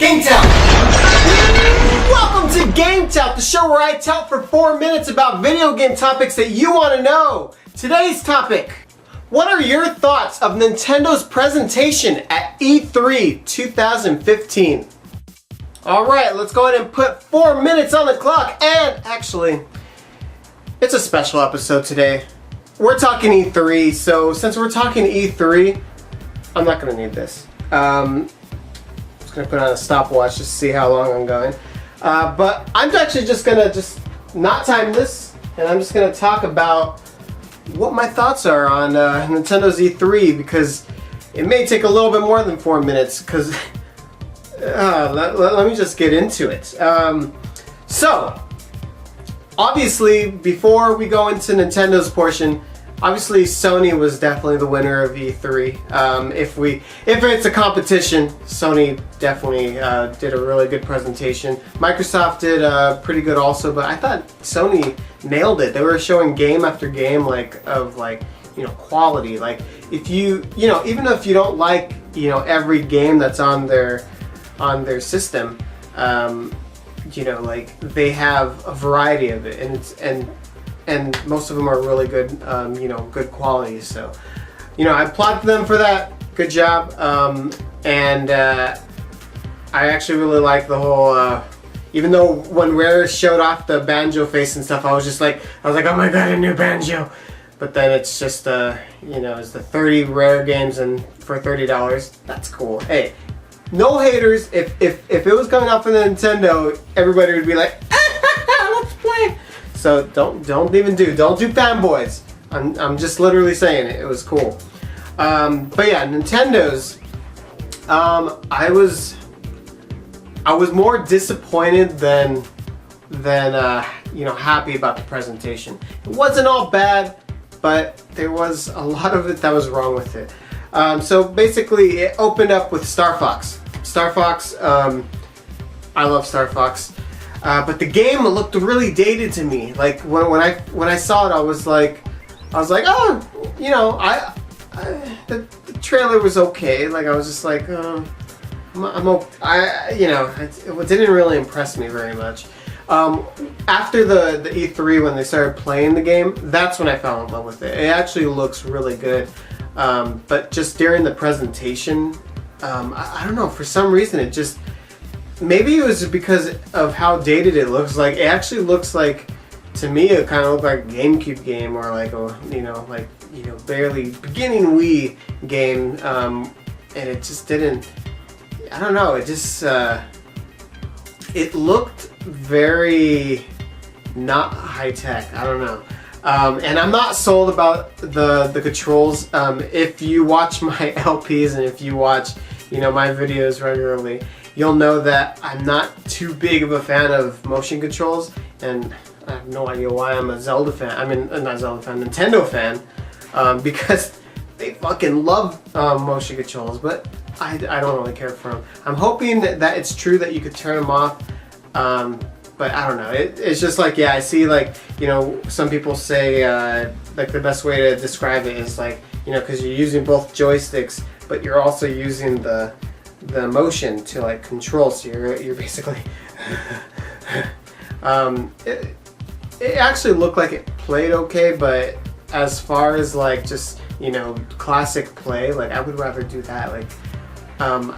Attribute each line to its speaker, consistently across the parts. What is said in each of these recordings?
Speaker 1: GameTout! Welcome to GameTout, the show where I tout for 4 minutes about video game topics that you want to know. Today's topic: what are your thoughts of Nintendo's presentation at E3 2015? Alright, let's go ahead and put 4 minutes on the clock, and actually, it's a special episode today. We're talking E3, so since we're talking E3, I'm not going to need this. I'm just going to put on a stopwatch just to see how long I'm going. But I'm actually just going to not time this, and I'm just going to talk about what my thoughts are on Nintendo's E3, because it may take a little bit more than 4 minutes, because let me just get into it. So, obviously, before we go into Nintendo's portion, obviously Sony was definitely the winner of E3. If it's a competition, Sony definitely did a really good presentation. Microsoft did pretty good also, but I thought Sony nailed it. They were showing game after game of quality. Like if even if you don't like every game that's on their system, they have a variety of it, and most of them are really good, good quality. So, I applaud them for that. Good job. And I actually really like the whole. Even though when Rare showed off the banjo face and stuff, I was like, oh my god, a new banjo. But then it's just, it's the 30 Rare games and for $30. That's cool. Hey, no haters. If it was coming out for the Nintendo, everybody would be like, let's play. So don't do fanboys. I'm just literally saying it. It was cool. But yeah, Nintendo's. I was more disappointed than happy about the presentation. It wasn't all bad, but there was a lot of it that was wrong with it. So basically, it opened up with Star Fox. Star Fox. I love Star Fox. But the game looked really dated to me. Like when I saw it, I was like, oh, the trailer was okay. Like I was just like, it didn't really impress me very much. After the E3, when they started playing the game, that's when I fell in love with it. It actually looks really good. But just during the presentation, I don't know, for some reason it just. Maybe it was because of how dated it looks. Like it actually looks like, to me, it kind of looked like a GameCube game or like a barely beginning Wii game, and it just didn't. I don't know. It just it looked very not high tech. I don't know. And I'm not sold about the controls. If you watch my LPs and if you watch my videos regularly, you'll know that I'm not too big of a fan of motion controls, and I have no idea why. I'm a Zelda fan. I mean, not Zelda fan, Nintendo fan, because they fucking love motion controls, but I don't really care for them. I'm hoping that it's true that you could turn them off, but I don't know. It's just like, yeah, I see some people say the best way to describe it is because you're using both joysticks, but you're also using the motion to control, so you're basically it actually looked like it played okay, but as far as just classic play, I would rather do that. I'm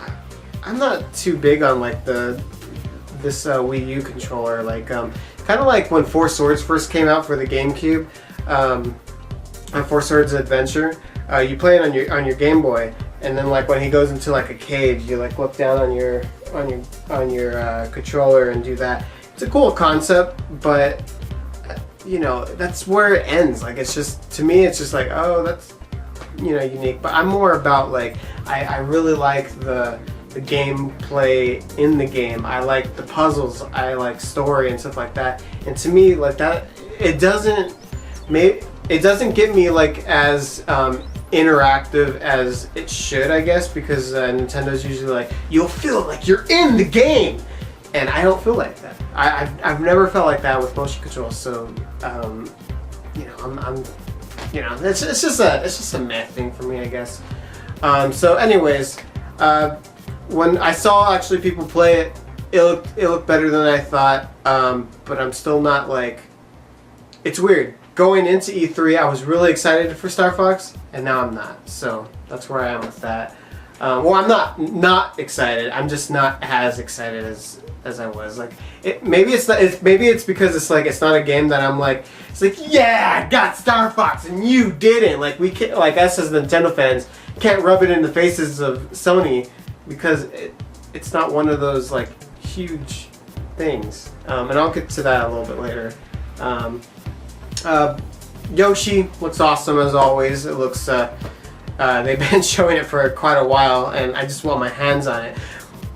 Speaker 1: not too big on this Wii U controller, kind of like when Four Swords first came out for the GameCube, Four Swords Adventure. You play it on your Game Boy, and then when he goes into a cage, you look down on your controller and do that. It's a cool concept, but that's where it ends. It's just, to me, it's just oh, that's unique. But I'm more about I really like the gameplay in the game. I like the puzzles. I like story and stuff like that. And to me, that it doesn't get me as interactive as it should, I guess, because Nintendo's usually you'll feel like you're in the game, and I don't feel like that. I've never felt like that with motion controls. So it's just a meh thing for me, I guess. So anyways, when I saw actually people play it, it looked better than I thought. But I'm still not like. It's weird. Going into E3, I was really excited for Star Fox, and now I'm not. So that's where I am with that. Well, I'm not excited. I'm just not as excited as I was. Like, maybe it's not. Maybe it's because it's like it's not a game that I'm like. It's like, yeah, I got Star Fox and you didn't. Like we can't, like us as Nintendo fans can't rub it in the faces of Sony because it's not one of those like huge things. And I'll get to that a little bit later. Yoshi looks awesome as always. It looks. They've been showing it for quite a while, and I just want my hands on it.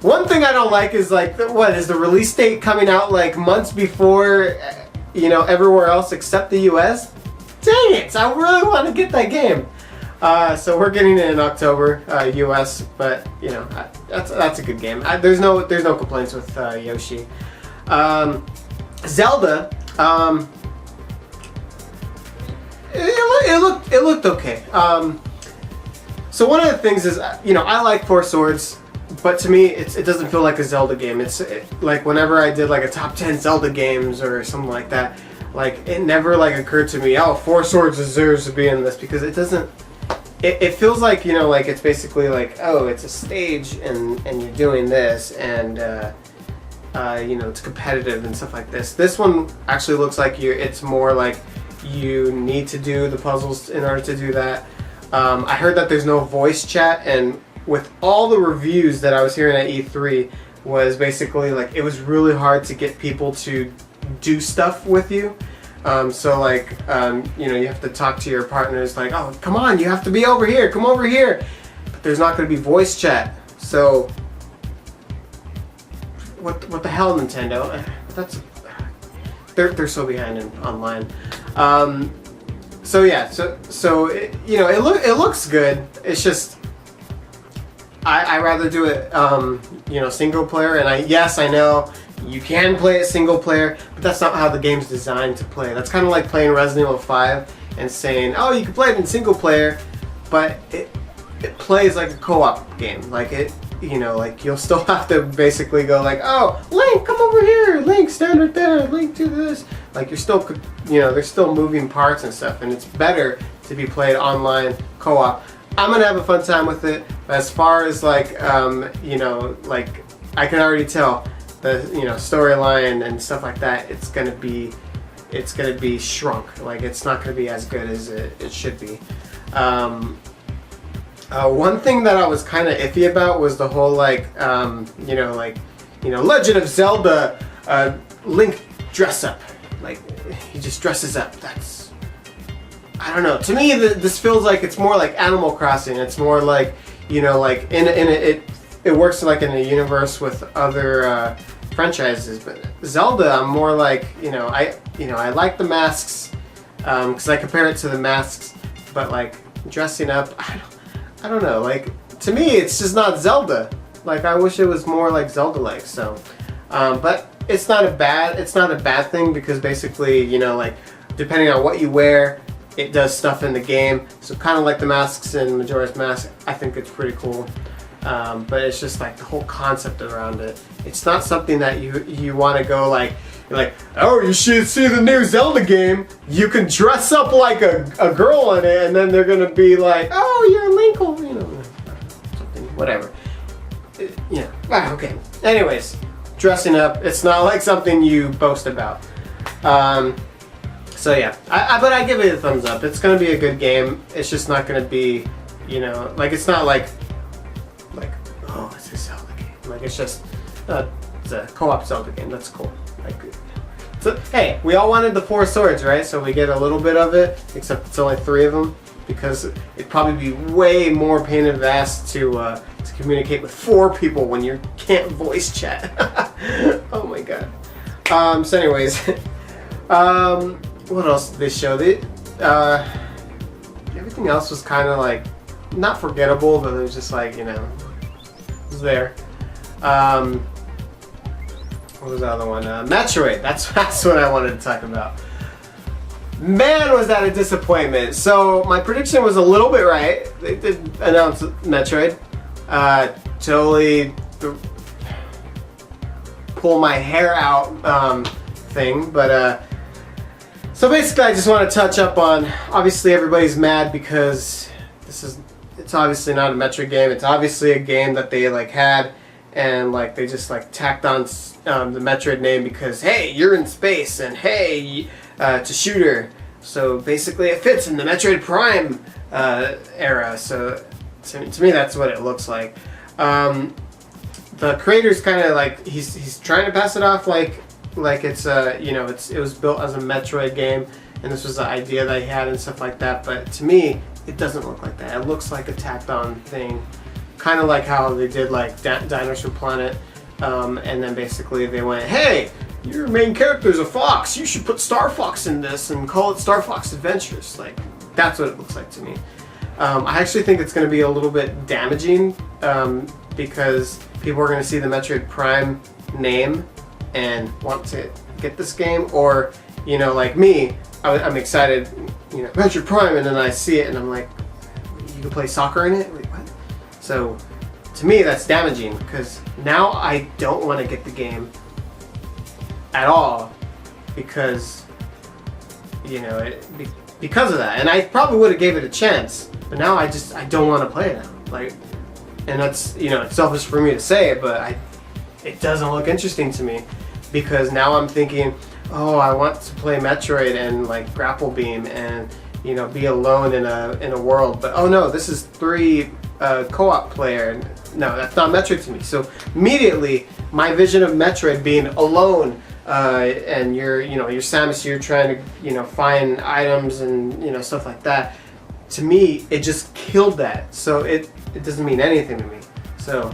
Speaker 1: One thing I don't like is like, what is the release date coming out like months before, everywhere else except the U.S.? Dang it! I really want to get that game. So we're getting it in October, U.S. But that's a good game. There's no complaints with Yoshi. Zelda. It looked okay. So one of the things is, I like Four Swords, but to me, it doesn't feel like a Zelda game. Like whenever I did like a top 10 Zelda games or something like that, like it never like occurred to me, oh, Four Swords deserves to be in this, because it doesn't. It feels like like it's basically like, oh, it's a stage and you're doing this and it's competitive and stuff like this. This one actually looks like it's more like you need to do the puzzles in order to do that. I heard that there's no voice chat, and with all the reviews that I was hearing at E3 was basically like it was really hard to get people to do stuff with you. So like you have to talk to your partners like, oh, come on, you have to be over here, come over here. But there's not going to be voice chat. So what the hell, Nintendo? They're so behind online. So yeah, so it looks good. It's just I rather do it single player, and I know you can play it single player, but that's not how the game's designed to play. That's kind of like playing Resident Evil 5 and saying, oh, you can play it in single player, but it plays like a co-op game. Like like you'll still have to basically go like, oh, Link, come over here, Link, stand right there, Link, do this. Like you're still, there's still moving parts and stuff, and it's better to be played online co-op. I'm gonna have a fun time with it. But as far as like, like I can already tell the storyline and stuff like that, it's gonna be shrunk. Like it's not gonna be as good as it should be. One thing that I was kind of iffy about was the whole Legend of Zelda Link dress up. Like he just dresses up. That's, I don't know. To me, this feels like it's more like Animal Crossing. It's more like like it works like in a universe with other franchises. But Zelda, I'm more like I like the masks because I compare it to the masks, but like dressing up, I don't know. Like to me, it's just not Zelda. Like I wish it was more like Zelda-like. So, but it's not a bad thing because basically, like depending on what you wear, it does stuff in the game. So kind of like the masks in Majora's Mask, I think it's pretty cool. But it's just like the whole concept around it. It's not something that you want to go like, oh, you should see the new Zelda game. You can dress up like a girl in it, and then they're gonna be like, oh, you're Linkle, something, whatever. Okay. Anyways, dressing up. It's not like something you boast about. So yeah, but I give it a thumbs up. It's gonna be a good game. It's just not gonna be, like it's not like, oh, it's a Zelda game. Like it's just, it's a co-op Zelda game. That's cool. Like, so hey, we all wanted the Four Swords, right? So we get a little bit of it, except it's only 3 of them because it'd probably be way more pain in the ass to communicate with 4 people when you can't voice chat. Oh my god. So anyways, what else did they show? Everything else was kind of like not forgettable, but it was just like it was there. What was the other one? Metroid. That's what I wanted to talk about. Man, was that a disappointment. So my prediction was a little bit right. They did announce Metroid. totally pull my hair out thing, but so basically I just want to touch up on, obviously everybody's mad because it's obviously not a Metroid game. It's obviously a game that they like had, and like they just like tacked on the Metroid name because hey, you're in space, and hey, it's a shooter. So basically it fits in the Metroid Prime era. So to me that's what it looks like. The creator's kind of like he's trying to pass it off like it's you know, it was built as a Metroid game, and this was the idea that he had and stuff like that. But to me, it doesn't look like that. It looks like a tacked on thing, kind of like how they did like Dinosaur Planet, and then basically they went, hey, your main character is a fox, you should put Star Fox in this and call it Star Fox Adventures. Like, that's what it looks like to me. I actually think it's going to be a little bit damaging because people are going to see the Metroid Prime name and want to get this game, or you know, like me, I'm excited, you know, Metroid Prime, and then I see it and I'm like, you can play soccer in it? Like, what? So to me that's damaging because now I don't want to get the game at all because, you know, because of that. And I probably would have gave it a chance, but now I don't want to play it now. Like, and that's, you know, it's selfish for me to say it, but it doesn't look interesting to me because now I'm thinking, oh, I want to play Metroid and like grapple beam and, you know, be alone in a world. But oh no, this is 3 co-op player. No, that's not Metroid to me. So immediately my vision of Metroid being alone, and you're Samus, you're trying to, you know, find items and, you know, stuff like that. To me, it just killed that. So it doesn't mean anything to me. So,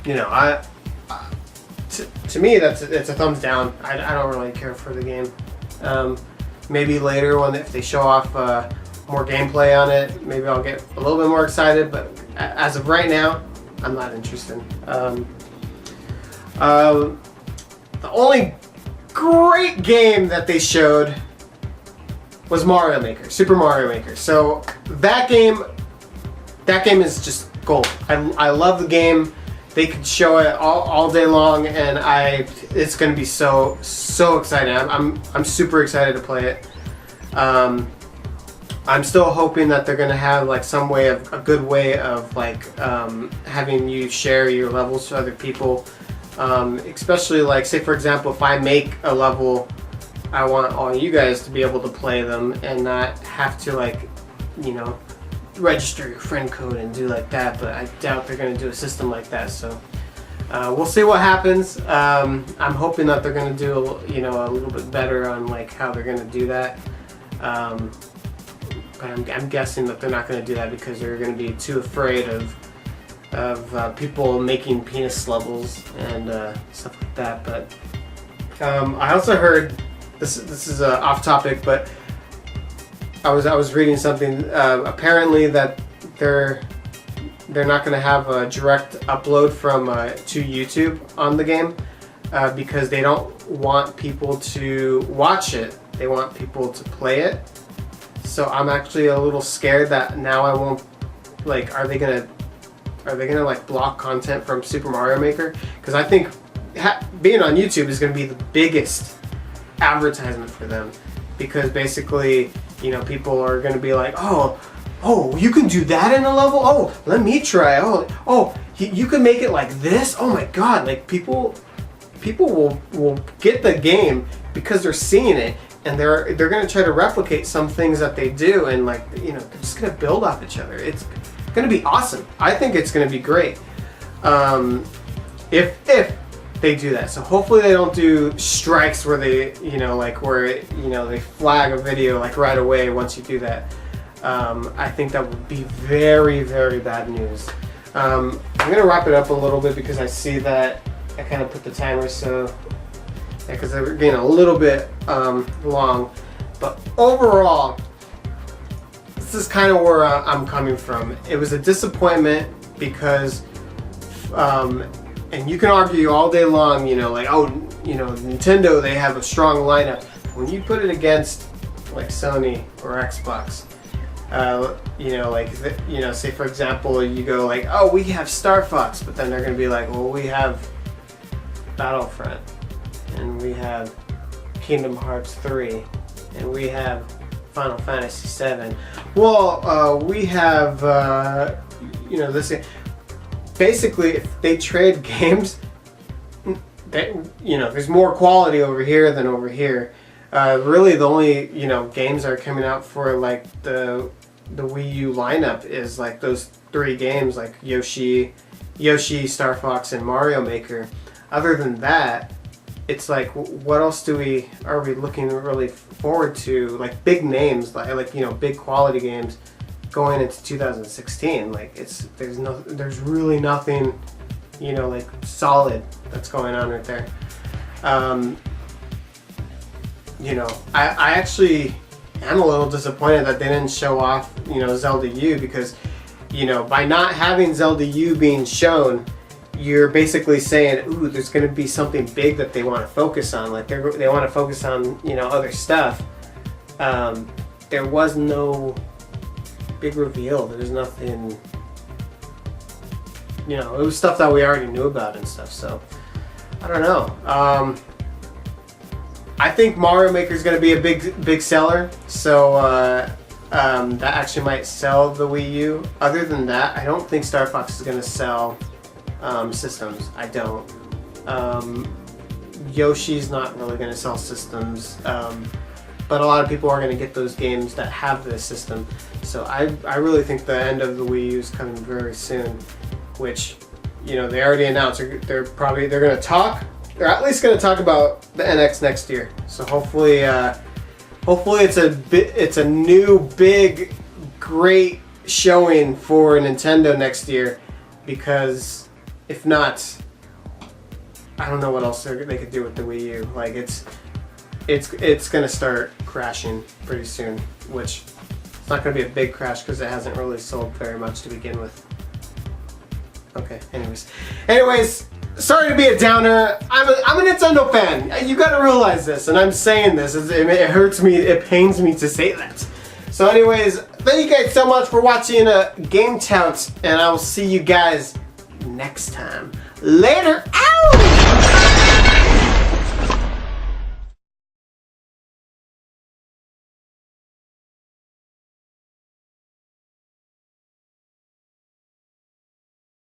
Speaker 1: you know, to me, it's a thumbs down. I don't really care for the game. Maybe later if they show off more gameplay on it, maybe I'll get a little bit more excited. But as of right now, I'm not interested. The only great game that they showed was Mario Maker, Super Mario Maker. So that game is just gold. I love the game. They could show it all day long, and it's going to be so exciting. I'm super excited to play it. I'm still hoping that they're going to have like a good way of like having you share your levels to other people. Especially like, say for example, if I make a level, I want all you guys to be able to play them and not have to like, you know, register your friend code and do like that. But I doubt they're going to do a system like that. So we'll see what happens. I'm hoping that they're going to do, you know, a little bit better on like how they're going to do that. But I'm guessing that they're not going to do that because they're going to be too afraid of people making penis levels and stuff like that. But I also heard this is off topic, but I was reading something. Apparently that they're not going to have a direct upload from to YouTube on the game because they don't want people to watch it. They want people to play it. So I'm actually a little scared that now I won't, like, are they gonna like block content from Super Mario Maker? Because I think being on YouTube is gonna be the biggest advertisement for them, because basically, you know, people are gonna be like, oh, you can do that in a level? Oh, let me try. Oh, you can make it like this? Oh my God, like people will get the game because they're seeing it. And they're going to try to replicate some things that they do, and like, you know, they're just going to build off each other. It's going to be awesome. I think it's going to be great if they do that. So hopefully they don't do strikes where they, you know, like where, you know, they flag a video like right away once you do that. I think that would be very, very bad news. I'm going to wrap it up a little bit because I see that I kind of put the timer, so because they're getting a little bit long. But overall, this is kind of where I'm coming from. It was a disappointment because, and you can argue all day long, you know, like, oh, you know, Nintendo, they have a strong lineup. When you put it against like Sony or Xbox, You know, like you know, say for example, you go like, oh, we have Star Fox, but then they're gonna be like, well, we have Battlefront, and we have Kingdom Hearts 3, and we have Final Fantasy 7. Well, we have you know, this. Basically, if they trade games, you know, there's more quality over here than over here. Really, the only, you know, games that are coming out for like the Wii U lineup is like those 3 games, like Yoshi, Star Fox, and Mario Maker. Other than that, it's like, what else are we looking really forward to? Like big names, like you know, big quality games going into 2016. Like there's really nothing, you know, like solid that's going on right there. You know, I actually am a little disappointed that they didn't show off, you know, Zelda U, because, you know, by not having Zelda U being shown, you're basically saying, ooh, there's going to be something big that they want to focus on. Like they want to focus on, you know, other stuff. There was no big reveal. There's nothing, you know, it was stuff that we already knew about and stuff. So I don't know. I think Mario Maker is going to be a big seller, so that actually might sell the Wii U. Other than that, I don't think Star Fox is going to sell systems. I don't. Yoshi's not really going to sell systems, but a lot of people are going to get those games that have this system. So I really think the end of the Wii U is coming very soon, which, you know, they already announced they're going to talk. They're at least going to talk about the NX next year. So hopefully it's a new big great showing for Nintendo next year, because if not, I don't know what else they could do with the Wii U. Like it's going to start crashing pretty soon, which it's not going to be a big crash because it hasn't really sold very much to begin with. Okay, anyways, sorry to be a downer. I'm a Nintendo fan. You gotta realize this, and I'm saying this. It hurts me, it pains me to say that. So anyways, thank you guys so much for watching GameTout, and I will see you guys next time. Later. Ow!